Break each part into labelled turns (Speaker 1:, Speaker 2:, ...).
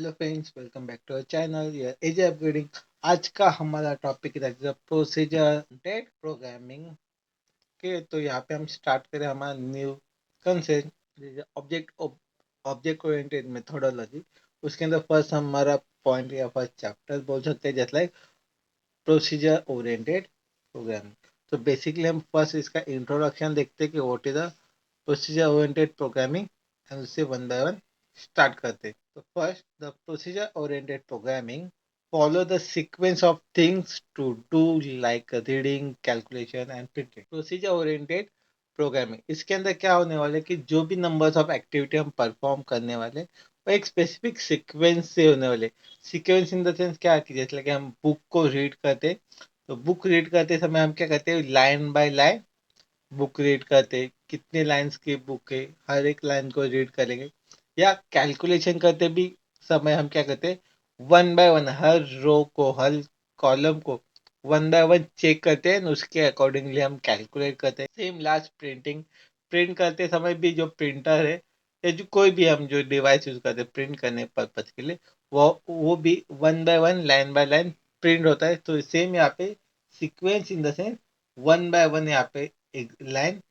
Speaker 1: Hello friends, welcome back to our channel ये edge upgrading. आज का हमारा टॉपिक है प्रोसीजर डेट प्रोग्रामिंग के। तो यहाँ पे हम स्टार्ट करें हमारा new concept object object oriented methodology. उसके अंदर फर्स्ट हमारा पॉइंट या फर्स्ट चैप्टर बोल सकते हैं जैसे लाइक प्रोसीजर ओरिएंटेड प्रोग्रामिंग। तो बेसिकली हम फर्स्ट इसका इंट्रोडक्शन देखते हैं कि what is the procedure oriented programming and उससे वन बाय वन स्टार्ट करते हैं। तो first the procedure oriented programming follow the sequence of things to do like reading, calculation and printing. Procedure oriented programming इसके अंदर क्या होने वाला है कि जो भी नंबर्स ऑफ एक्टिविटी हम परफॉर्म करने वाले वो एक स्पेसिफिक सीक्वेंस से होने वाले। सीक्वेंस इन द सेंस क्या कि जैसे कि हम बुक को रीड करते, तो बुक रीड करते समय हम क्या करते हैं, line by line book read करते, कितने लाइंस की बुक है हर एक लाइन को रीड करेंगे। या कैलकुलेशन करते भी समय हम क्या करते हैं, वन बाय वन हर रो को हर कॉलम को वन बाय वन चेक करते हैं, उसके अकॉर्डिंगली हम कैलकुलेट करते हैं। सेम लास्ट प्रिंटिंग, प्रिंट करते समय भी जो प्रिंटर है या जो कोई भी हम जो डिवाइस यूज करते हैं प्रिंट करने पर्पज के लिए, वो भी one by one line by line print होता है। तो सेम यहाँ पे sequence in the sense one by one यहाँ पे एक लाइन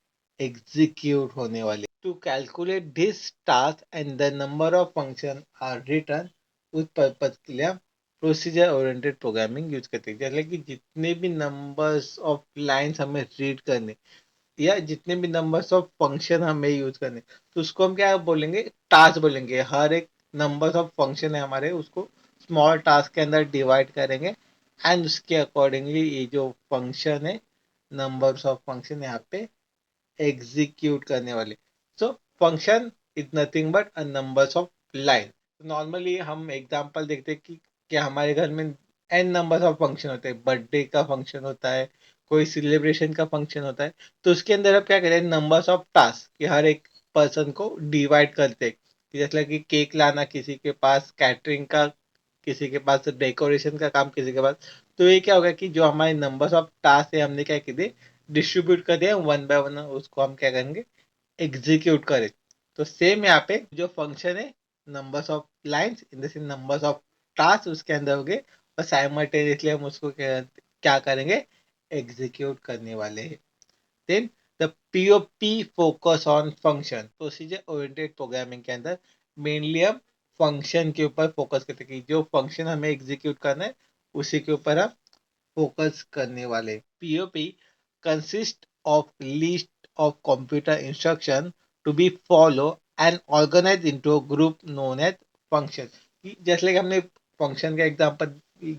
Speaker 1: एग्जीक्यूट होने वाली। To calculate this task and the number of function are return, उस पर्पज के लिए हम प्रोसीजर ओरिएंटेड प्रोग्रामिंग यूज करते हैं। जैसे कि जितने भी नंबर्स ऑफ लाइंस हमें रीड करने या जितने भी नंबर्स ऑफ फंक्शन हमें यूज करने, तो उसको हम क्या बोलेंगे, टास्क बोलेंगे। हर एक नंबर्स ऑफ फंक्शन है हमारे, उसको स्मॉल टास्क के अंदर डिवाइड करेंगे एंड उसके अकॉर्डिंगली ये जो फंक्शन है, नंबर्स ऑफ फंक्शन यहाँ पे एग्जीक्यूट करने वाले। So function is nothing but a numbers of line. Normally हम एग्जांपल देखते हैं कि क्या हमारे घर में एन नंबर्स ऑफ फंक्शन होते हैं। बर्थडे का फंक्शन होता है, कोई सेलिब्रेशन का फंक्शन होता है, तो उसके अंदर आप क्या करें, नंबर्स ऑफ टास्क कि हर एक पर्सन को डिवाइड करते हैं। जैसे कि केक लाना किसी के पास, कैटरिंग का किसी के पास, डेकोरेशन का काम किसी के पास। तो ये क्या होगा कि जो हमारे नंबर्स ऑफ टास्क है हमने क्या किए, डिस्ट्रीब्यूट कर दिया वन बाय वन, उसको हम क्या करेंगे, एग्जीक्यूट करें। तो सेम यहाँ पे जो फंक्शन है, numbers of lines in the numbers of task उसके अंदर हो गए, और साइमल्टेनियसली हम उसको क्या करेंगे, एग्जीक्यूट करने वाले हैं। Then the POP focus on function, procedure oriented programming के अंदर मेनली हम फंक्शन के ऊपर फोकस करते हैं कि जो फंक्शन हमें एग्जीक्यूट करना है उसी के ऊपर हम फोकस करने वाले। POP consist of list of computer instruction to be follow and organize into a group known as function. जैसे कि हमने फंक्शन का एग्जांपल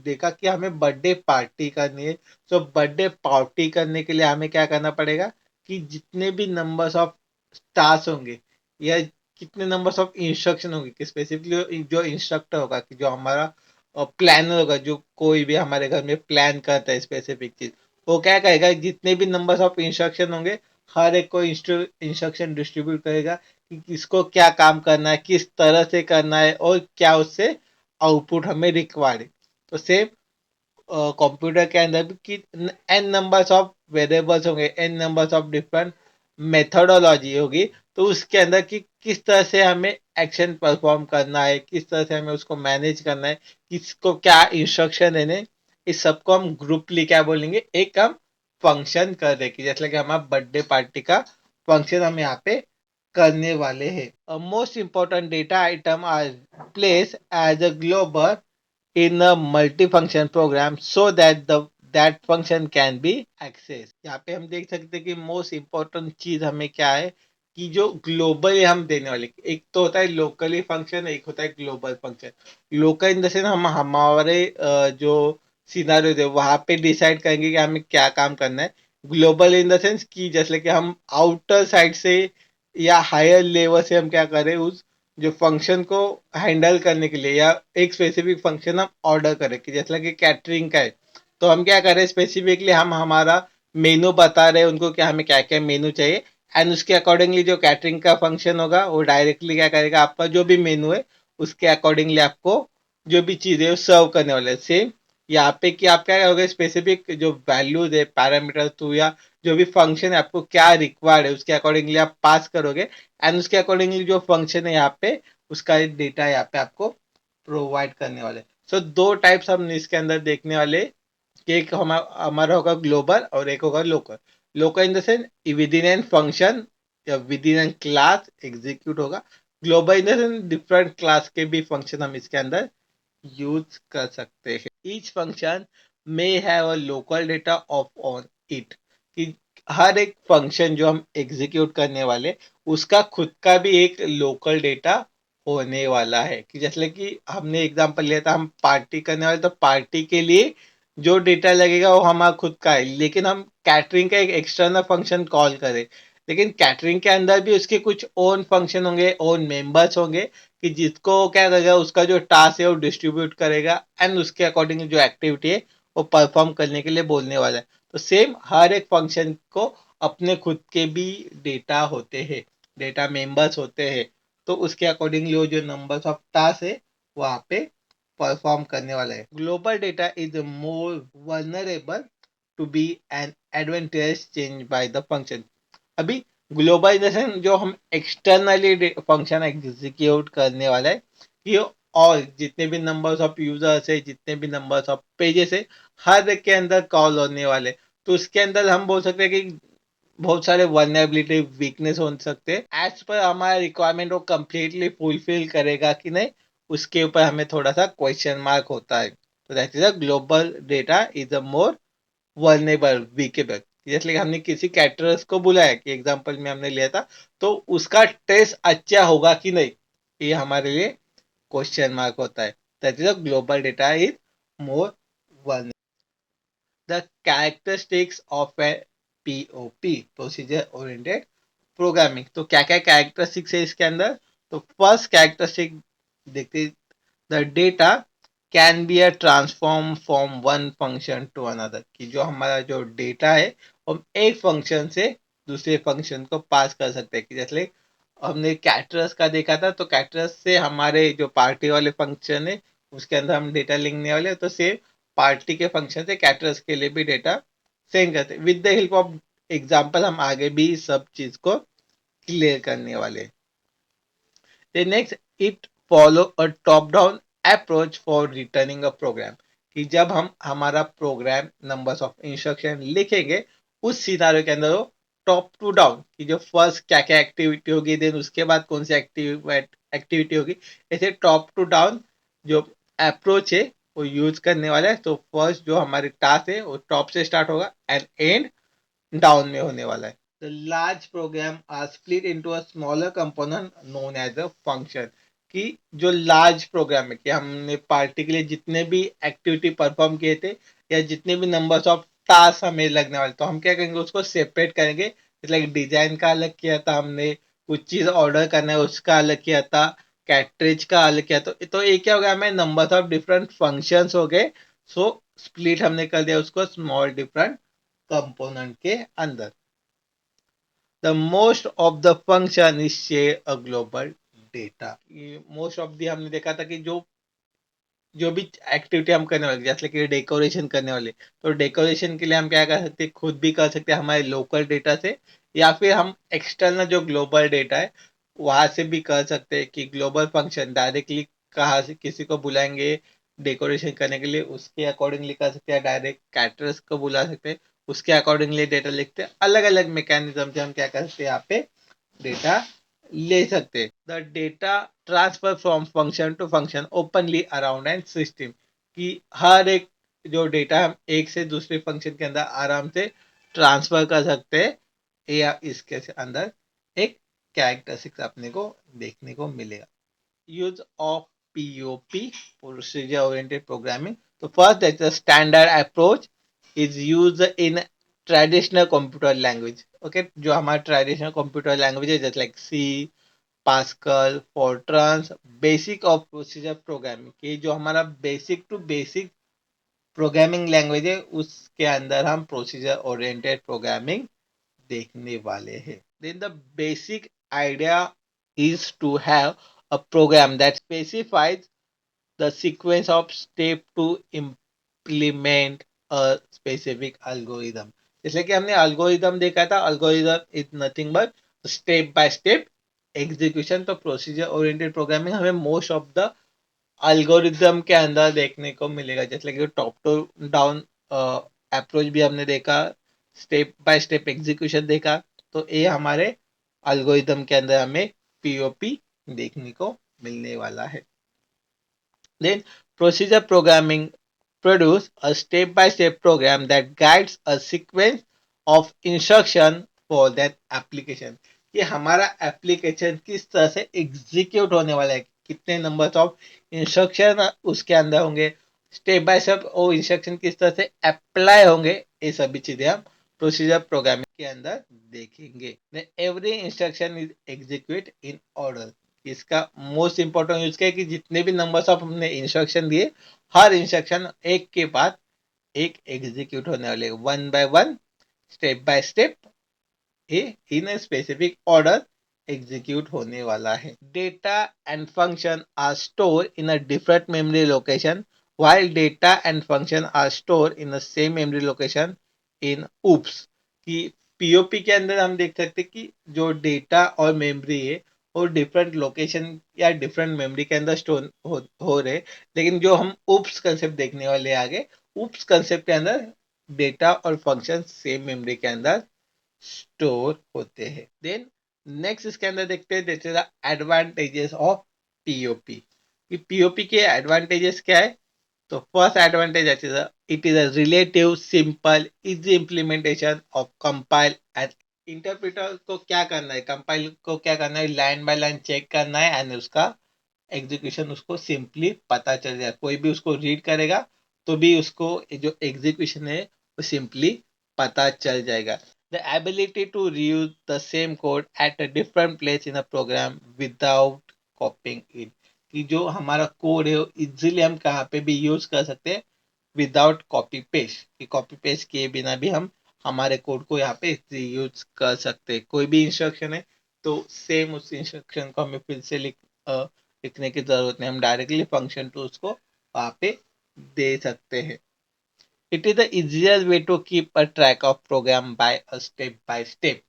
Speaker 1: देखा कि हमें बर्थडे पार्टी करनी है। तो बर्थडे पार्टी करने के लिए हमें क्या करना पड़ेगा कि जितने भी नंबर्स ऑफ स्टार्स होंगे या कितने नंबर्स ऑफ इंस्ट्रक्शन होंगे, कि स्पेसिफिकली जो इंस्ट्रक्टर होगा कि जो हमारा प्लानर होगा, जो कोई भी हमारे घर में प्लान करता है स्पेसिफिक चीज, वो क्या करेगा, जितने भी नंबर्स ऑफ इंस्ट्रक्शन होंगे हर एक को इंस्ट्रक्शन डिस्ट्रीब्यूट करेगा कि किसको क्या काम करना है, किस तरह से करना है और क्या उससे आउटपुट हमें रिक्वायर्ड है। तो सेम कंप्यूटर के अंदर भी कि एन नंबर्स ऑफ वेरिएबल्स होंगे, n numbers of different methodology होगी। तो उसके अंदर कि किस तरह से हमें एक्शन परफॉर्म करना है, किस तरह से हमें उसको मैनेज करना है, किसको क्या इंस्ट्रक्शन देने, इस सबको हम ग्रुपली क्या बोलेंगे, एक हम फंक्शन कर रहे कि जैसे कि हमारा बर्थडे पार्टी का फंक्शन हम यहाँ पे करने वाले हैं। Most important data item are place as a global in a multifunction program so that the that function can be accessed। यहाँ पे हम देख सकते हैं कि मोस्ट इम्पोर्टेंट चीज हमें क्या है कि जो ग्लोबल हम देने वाले, एक तो होता है लोकली फंक्शन, एक होता है global function. Local in the sense हम हमारे जो सिनारियो है वहां पे डिसाइड करेंगे कि हमें क्या काम करना है। ग्लोबल इन द सेंस कि जैसे कि हम आउटर साइड से या हायर लेवल से हम क्या करें, उस जो फंक्शन को हैंडल करने के लिए या एक स्पेसिफिक फंक्शन हम ऑर्डर करें कि जैसा कि कैटरिंग का है, तो हम क्या करें, स्पेसिफिकली हम हमारा मेनू बता रहे हैं उनको कि हमें क्या क्या मेनू चाहिए एंड उसके अकॉर्डिंगली जो कैटरिंग का फंक्शन होगा वो डायरेक्टली क्या करेगा, आपका जो भी मेनू है उसके अकॉर्डिंगली आपको जो भी चीज़ है सर्व करने वाले। सेम यहाँ पे कि आप क्या करोगे, स्पेसिफिक जो वैल्यूज है पैरामीटर टू या जो भी फंक्शन है आपको क्या रिक्वायर्ड है उसके अकॉर्डिंगली आप पास करोगे एंड उसके अकॉर्डिंगली जो फंक्शन है यहाँ पे उसका डेटा यहाँ पे आपको प्रोवाइड करने वाले। सो दो टाइप्स हम इसके अंदर देखने वाले कि एक हमारा होगा ग्लोबल और एक होगा local. Local in the sense within an function or within an class execute होगा। Global in the sense different class के भी फंक्शन हम इसके अंदर यूज कर सकते हैं। Each function may have a local data of on it, कि हर एक फंक्शन जो हम एग्जीक्यूट करने वाले उसका खुद का भी एक लोकल डेटा होने वाला है। कि जैसे कि हमने एग्जांपल लिया था, हम पार्टी करने वाले, तो पार्टी के लिए जो डेटा लगेगा वो हमारा खुद का है, लेकिन हम कैटरिंग का एक एक्सटर्नल फंक्शन कॉल करें, लेकिन कैटरिंग के अंदर भी उसके कुछ ओन फंक्शन होंगे, ओन मेंबर्स होंगे, कि जिसको क्या करेगा, उसका जो टास्क है वो डिस्ट्रीब्यूट करेगा एंड उसके अकॉर्डिंग जो एक्टिविटी है वो परफॉर्म करने के लिए बोलने वाला है। तो सेम हर एक फंक्शन को अपने खुद के भी डेटा होते हैं, डेटा मेंबर्स होते हैं, तो उसके अकॉर्डिंगली वो जो नंबर्स ऑफ टास्क है वहाँ पे परफॉर्म करने वाला है। Global data is more vulnerable to be an advantage change by the function. अभी ग्लोबलाइजेशन जो हम एक्सटर्नली फंक्शन एग्जीक्यूट करने वाला है, ये और जितने भी नंबर्स ऑफ यूजर्स है, जितने भी नंबर्स ऑफ पेजेस है, हर एक के अंदर कॉल होने वाले। तो उसके अंदर हम बोल सकते हैं कि बहुत सारे वर्नेबिलिटी वीकनेस हो सकते हैं। एज पर हमारा रिक्वायरमेंट वो कंप्लीटली फुलफिल करेगा कि नहीं, उसके ऊपर हमें थोड़ा सा क्वेश्चन मार्क होता है। तो that is a global data is a more vulnerable weakable. जैसे हमने किसी कैटरर्स को बुलाया, कि एग्जांपल में हमने लिया था, तो उसका टेस्ट अच्छा होगा कि नहीं, ये हमारे लिए क्वेश्चन मार्क होता है। That is a global data is more vulnerable. The characteristics of a POP, procedure oriented programming. तो क्या क्या कैरेक्टरिस्टिक्स है इसके अंदर? तो फर्स्ट कैरेक्टरिस्टिक देखते, the data can be a transform from one function to another, कि जो हमारा जो डेटा है हम एक फंक्शन से दूसरे फंक्शन को पास कर सकते हैं। कि जैसे हमने कैटरस का देखा था, तो कैटरस से हमारे जो पार्टी वाले फंक्शन है उसके अंदर हम डेटा लिखने वाले, तो सेम पार्टी के फंक्शन से कैटरस के लिए भी डेटा सेंड करते, with the help of example हम आगे भी सब चीज को क्लियर करने वाले। The next, it follow a top-down approach for returning a program, कि जब हम हमारा प्रोग्राम नंबर्स ऑफ इंस्ट्रक्शन लिखेंगे, उस सिनारियो के अंदर वो टॉप टू डाउन, कि जो फर्स्ट क्या क्या एक्टिविटी होगी, देन उसके बाद कौन सी एक्टिविटी होगी, ऐसे टॉप टू डाउन जो अप्रोच है वो यूज करने वाला है। तो फर्स्ट जो हमारे टास्क है वो टॉप से स्टार्ट होगा एंड एंड डाउन में होने वाला है। The large program are split into a smaller component known as a function, कि जो लार्ज प्रोग्राम है, कि हमने पार्टी के लिए जितने भी एक्टिविटी परफॉर्म किए थे या जितने भी नंबर्स ऑफ टास्क हमें लगने वाले, तो हम क्या करेंगे, उसको सेपरेट करेंगे। लाइक डिजाइन का अलग किया था हमने, कुछ चीज ऑर्डर करना है उसका अलग किया था, कैटरेज का अलग किया, तो एक क्या हो गया, हमें नंबर्स ऑफ डिफरेंट फंक्शंस हो गए। सो स्प्लिट हमने कर दिया उसको स्मॉल डिफरेंट कंपोनेंट के अंदर। The most of the function is share a global data। Most of the हमने देखा था कि जो भी एक्टिविटी हम करने वाले, जैसे कि डेकोरेशन करने वाले, तो डेकोरेशन के लिए हम क्या कर सकते हैं, खुद भी कर सकते हैं हमारे लोकल डेटा से, या फिर हम एक्सटर्नल जो ग्लोबल डेटा है वहां से भी कर सकते हैं। कि ग्लोबल फंक्शन डायरेक्टली कहाँ से किसी को बुलाएंगे डेकोरेशन करने के लिए, उसके अकॉर्डिंगली कर सकते हैं। डायरेक्ट कैटरर्स को बुला सकते हैं, उसके अकॉर्डिंगली डेटा लिखते हैं। अलग अलग मैकेनिज्म से हम क्या कर सकते हैं, यहाँ पे डेटा ले सकते। The data transfer from function to function openly around and system, कि हर एक जो डेटा हम एक से दूसरे फंक्शन के अंदर आराम से ट्रांसफर कर सकते हैं, या इसके अंदर एक कैरेक्टरिस्टिक्स अपने को देखने को मिलेगा। Use of POP, procedure oriented programming. तो first that the standard approach is use in traditional computer language. Okay, जो हमारा ट्रेडिशनल कंप्यूटर लैंग्वेज है, जैसे like C, Pascal, Fortrans, basic of procedure programming, कि जो हमारा basic to basic programming language है उसके अंदर हम प्रोसीजर ओरिएंटेड प्रोग्रामिंग देखने वाले हैं। Then the basic idea is to have a program that specifies the sequence of steps to implement a specific algorithm। जैसे कि हमने algorithm देखा था, algorithm is nothing but step by step execution. तो procedure oriented programming हमें most of the algorithm के अंदर देखने को मिलेगा, जैसे कि टॉप टू डाउन अप्रोच भी हमने देखा, स्टेप बाय स्टेप एग्जीक्यूशन देखा, तो ये हमारे अल्गोरिदम के अंदर हमें पीओपी देखने को मिलने वाला है। Then procedure programming produce a step-by-step program that guides a sequence of instruction for that application. कि हमारा एप्लीकेशन किस तरह से एग्जीक्यूट होने वाला है, कितने नंबर ऑफ इंस्ट्रक्शन उसके अंदर होंगे, स्टेप बाय स्टेप वो इंस्ट्रक्शन किस तरह से अप्लाई होंगे, ये सभी चीजें हम प्रोसीजर प्रोग्रामिंग के अंदर देखेंगे। Every instruction is execute in order. इसका मोस्ट इंपॉर्टेंट यूज क्या है कि जितने भी नंबर्स ऑफ हमने इंस्ट्रक्शन दिए, हर इंस्ट्रक्शन एक के बाद एक एग्जीक्यूट होने वाले, one by one, step by step, in a specific order execute होने वाला है। Data and function are store in a different memory location while data and function are stored in the same memory location in oops। कि POP के अंदर हम देख सकते हैं कि जो डेटा और मेमोरी है वो डिफरेंट लोकेशन या डिफरेंट मेमोरी के अंदर स्टोर हो रहे, लेकिन जो हम उप्स कंसेप्ट देखने वाले आगे, उप्स कंसेप्ट के अंदर डेटा और फंक्शन सेम मेमोरी के अंदर स्टोर होते हैं। देन नेक्स्ट इसके अंदर देखते हैं, that is the advantages of POP. कि पीओपी के एडवांटेजेस क्या है? तो first advantage it is a relative simple easy implementation of compile and interpreter को क्या करना है, कंपाइल को क्या करना है, लाइन बाय लाइन चेक करना है एंड उसका एग्जीक्यूशन उसको सिंपली पता चल जाए। कोई भी उसको रीड करेगा तो भी उसको जो एग्जीक्यूशन है वो सिंपली पता चल जाएगा। The ability to reuse the same code at a different place in a program without copying it. कि जो हमारा कोड है इजीली हम कहाँ पे भी यूज कर सकते हैं विदाउट कॉपी पेस्ट। कि कॉपी पेस्ट किए बिना भी हम हमारे कोड को यहाँ पे यूज कर सकते हैं। कोई भी इंस्ट्रक्शन है तो सेम उस इंस्ट्रक्शन को हमें फिर से लिखने की जरूरत नहीं, हम डायरेक्टली फंक्शन टूल्स को वहाँ पे दे सकते हैं। It is the easier way to keep a track of program by a step by step.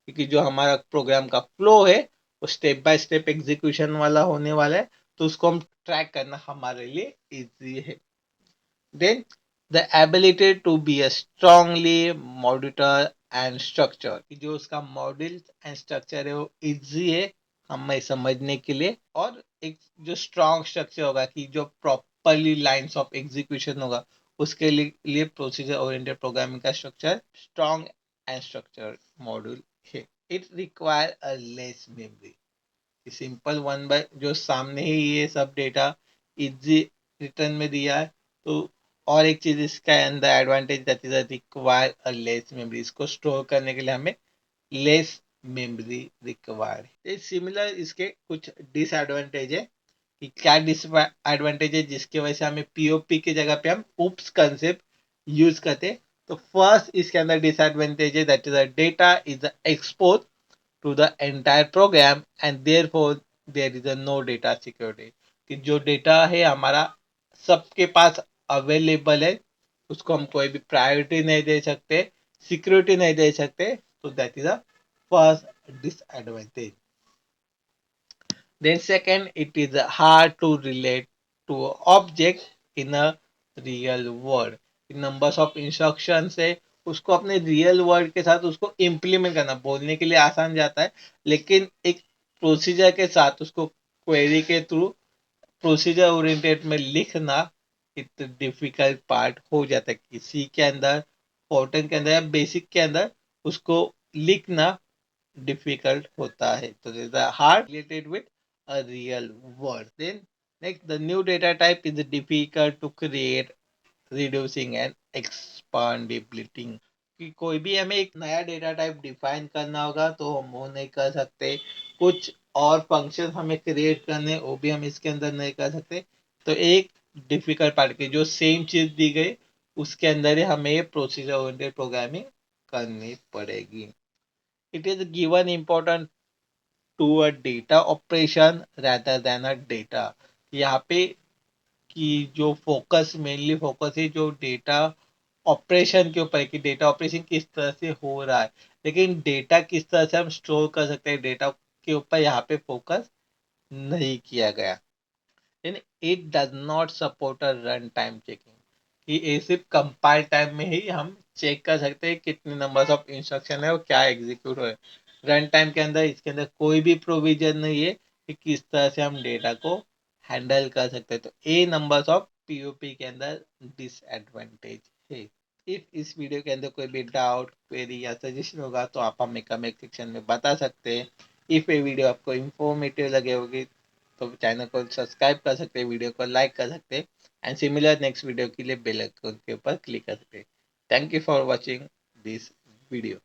Speaker 1: क्योंकि जो हमारा प्रोग्राम का फ्लो है वो स्टेप बाय स्टेप एग्जीक्यूशन वाला होने वाला है, तो उसको हम ट्रैक करना हमारे लिए इजी है। Then the ability to be a strongly modular and structure। कि जो उसका मॉड्यूल एंड स्ट्रक्चर है वो इजी है हमें समझने के लिए, और एक जो स्ट्रॉन्ग स्ट्रक्चर होगा कि जो प्रॉपरली लाइंस ऑफ एग्जीक्यूशन होगा, उसके लिए प्रोसीजर ओरिएंटेड प्रोग्रामिंग का structure strong and structure module है। It require a less memory. Simple one by जो सामने ही ये सब डेटा इजी रिटर्न में दिया है, तो और एक चीज इसका अंदर advantage that is require a less memory. इसको स्टोर करने के लिए हमें लेस मेमोरी रिक्वायर है। सिमिलर इसके कुछ डिसएडवांटेज है कि क्या डिसएडवांटेज है जिसकी वजह से हमें पीओपी की जगह पे हम उप्स कंसेप्ट यूज करते। तो फर्स्ट इसके अंदर डिसएडवांटेज है that is data is expose to the entire program and therefore there is a no data security। कि जो डेटा है हमारा सबके पास अवेलेबल है, उसको हम कोई भी प्रायोरिटी नहीं दे सकते, सिक्योरिटी नहीं दे सकते, तो that is a first disadvantage. Then second, it is hard to relate to object in a real world। Numbers of instructions है, उसको अपने रियल वर्ल्ड के साथ उसको इम्प्लीमेंट करना बोलने के लिए आसान जाता है, लेकिन एक प्रोसीजर के साथ उसको क्वेरी के थ्रू प्रोसीजर ओरिएंटेड में लिखना एक डिफिकल्ट पार्ट हो जाता है। किसी के अंदर फॉर्टन के अंदर या बेसिक के अंदर उसको लिखना difficult होता है, तो this is a hard related with a real world। Then next, the new data type is difficult to create, reducing and expandability। कि कोई भी हमें एक नया डेटा टाइप डिफाइन करना होगा तो हम वो नहीं कर सकते, कुछ और फंक्शन हमें क्रिएट करने वो भी हम इसके अंदर नहीं कर सकते। तो एक डिफिकल्ट पार्ट की जो सेम चीज दी गई उसके अंदर ही हमें प्रोसीजर ओरिएंटेड प्रोग्रामिंग करनी पड़ेगी। It is given importance to a data operation rather than a data। यहाँ पे कि जो फोकस मेनली फोकस है जो डेटा ऑपरेशन के ऊपर है, कि डेटा ऑपरेशन किस तरह से हो रहा है, लेकिन डेटा किस तरह से हम स्टोर कर सकते हैं डेटा के ऊपर यहाँ पे फोकस नहीं किया गया। then it does not support a run time checking कि ये सिर्फ कंपाइल टाइम में ही हम चेक कर सकते हैं कितने नंबर्स ऑफ इंस्ट्रक्शन है और क्या एग्जीक्यूट हुए। रन टाइम के अंदर इसके अंदर कोई भी प्रोविजन नहीं है कि किस तरह से हम डेटा को हैंडल कर सकते हैं। तो ए नंबर्स ऑफ पीओपी के अंदर डिसएडवांटेज है। इफ इस वीडियो के अंदर कोई भी डाउट क्वेरी या सजेशन होगा तो आप हमें कमेंट सेक्शन में बता सकते हैं। इफ ये वीडियो आपको इंफॉर्मेटिव लगे होगी तो चैनल को सब्सक्राइब कर सकते हैं, वीडियो को लाइक कर सकते हैं एंड सिमिलर नेक्स्ट वीडियो के लिए बेल आइकन के ऊपर क्लिक कर सकते हैं। Thank you for watching this video.